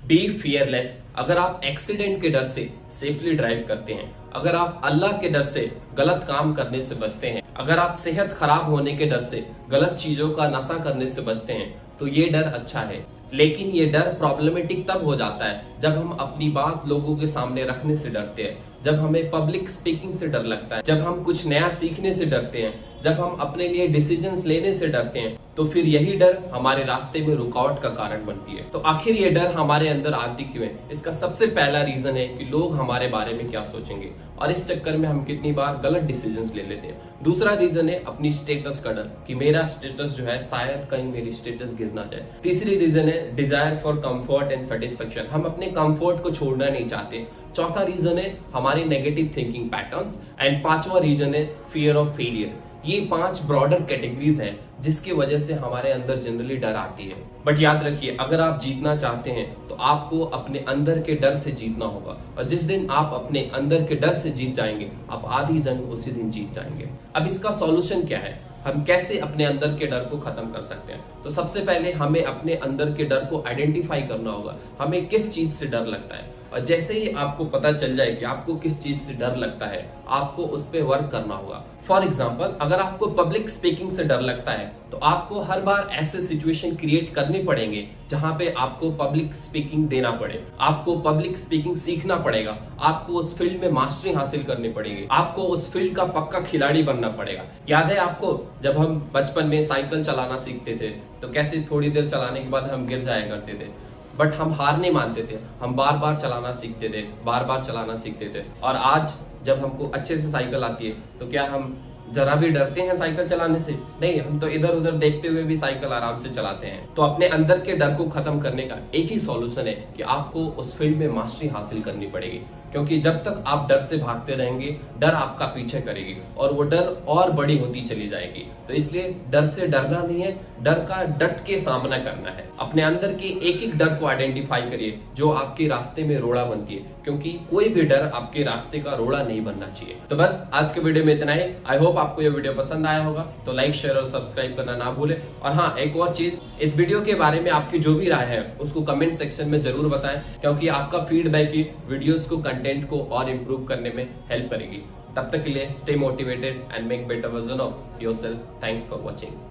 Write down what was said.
Be fearless. अगर आप accident के डर से सेफली ड्राइव करते हैं, अगर आप अल्लाह के डर से गलत काम करने से बचते हैं, अगर आप सेहत खराब होने के डर से गलत चीजों का नशा करने से बचते हैं, तो ये डर अच्छा है। लेकिन ये डर प्रॉब्लमेटिक तब हो जाता है जब हम अपनी बात लोगों के सामने रखने से डरते हैं, जब हमें पब्लिक स्पीकिंग से डर लगता है, जब हम कुछ नया सीखने से डरते हैं, जब हम अपने लिए डिसीजंस लेने से डरते हैं, तो फिर यही डर हमारे रास्ते में रुकावट का कारण बनती है। तो आखिर ये डर हमारे अंदर आती क्यों है? इसका सबसे पहला रीजन है कि लोग हमारे बारे में क्या सोचेंगे, और इस चक्कर में हम कितनी बार गलत डिसीजंस ले लेते हैं। दूसरा रीजन है अपनी स्टेटस का डर कि मेरा स्टेटस जो है शायद कहीं मेरी स्टेटस गिर ना जाए। तीसरी रीजन है desire for comfort and satisfaction, हम अपने कंफर्ट को छोड़ना नहीं चाहते। चौथा रीजन है हमारी नेगेटिव थिंकिंग पैटर्न्स, एंड पांचवा रीजन है फियर ऑफ फेलियर। ये 5 ब्रॉडर कैटेगरीज हैं जिसकी वजह से हमारे अंदर जनरली डर आती है। बट याद रखिए, अगर आप जीतना चाहते हैं तो आपको अपने अंदर के डर से जीतना होगा, और जिस दिन आप अपने अंदर के डर से जीत जाएंगे, आप आधी जंग उसी दिन जीत जाएंगे। अब इसका सॉल्यूशन क्या है? हम कैसे अपने अंदर के डर को खत्म कर सकते हैं? तो सबसे पहले हमें अपने अंदर के डर को आइडेंटिफाई करना होगा, हमें किस चीज से डर लगता है। और जैसे ही आपको पता चल जाए कि आपको किस चीज से डर लगता है, आपको उस पर वर्क करना होगा। फॉर एग्जाम्पल, अगर आपको पब्लिक स्पीकिंग से डर लगता है तो आपको हर बार ऐसे सिचुएशन क्रिएट करने पड़ेंगे जहां पे आपको पब्लिक स्पीकिंग देना पड़े, आपको पब्लिक स्पीकिंग सीखना पड़ेगा, आपको उस फील्ड में मास्टरी हासिल करनी पड़ेगी, आपको उस फील्ड का पक्का खिलाड़ी बनना पड़ेगा। याद है आपको, जब हम बचपन में साइकिल चलाना सीखते थे तो कैसे थोड़ी देर चलाने के बाद हम गिर जाया करते थे, बट हम हार नहीं मानते थे, हम बार बार चलाना सीखते थे, बार बार चलाना सीखते थे। और आज जब हमको अच्छे से साइकिल आती है तो क्या हम जरा भी डरते हैं साइकिल चलाने से? नहीं, हम तो इधर उधर देखते हुए भी साइकिल आराम से चलाते हैं। तो अपने अंदर के डर को खत्म करने का एक ही सॉल्यूशन है कि आपको उस फील्ड में मास्टरी हासिल करनी पड़ेगी, क्योंकि जब तक आप डर से भागते रहेंगे, डर आपका पीछे करेगी और वो डर और बड़ी होती चली जाएगी। तो इसलिए डर से डरना नहीं है, डर का डट के सामना करना है। अपने अंदर के एक एक डर को आइडेंटिफाई करिए जो आपके रास्ते में रोड़ा बनती है, क्योंकि कोई भी डर आपके रास्ते का रोड़ा नहीं बनना चाहिए। तो बस आज के वीडियो में इतना ही। आई होप आपको ये वीडियो पसंद आया होगा, तो लाइक शेयर और सब्सक्राइब करना ना भूले। और हाँ, एक और चीज, इस वीडियो के बारे में आपकी जो भी राय है उसको कमेंट सेक्शन में जरूर बताएं, क्योंकि आपका फीडबैक ही वीडियोस को, कंटेंट को और इम्प्रूव करने में हेल्प करेगी। तब तक के लिए stay motivated and make better version of yourself. Thanks for watching.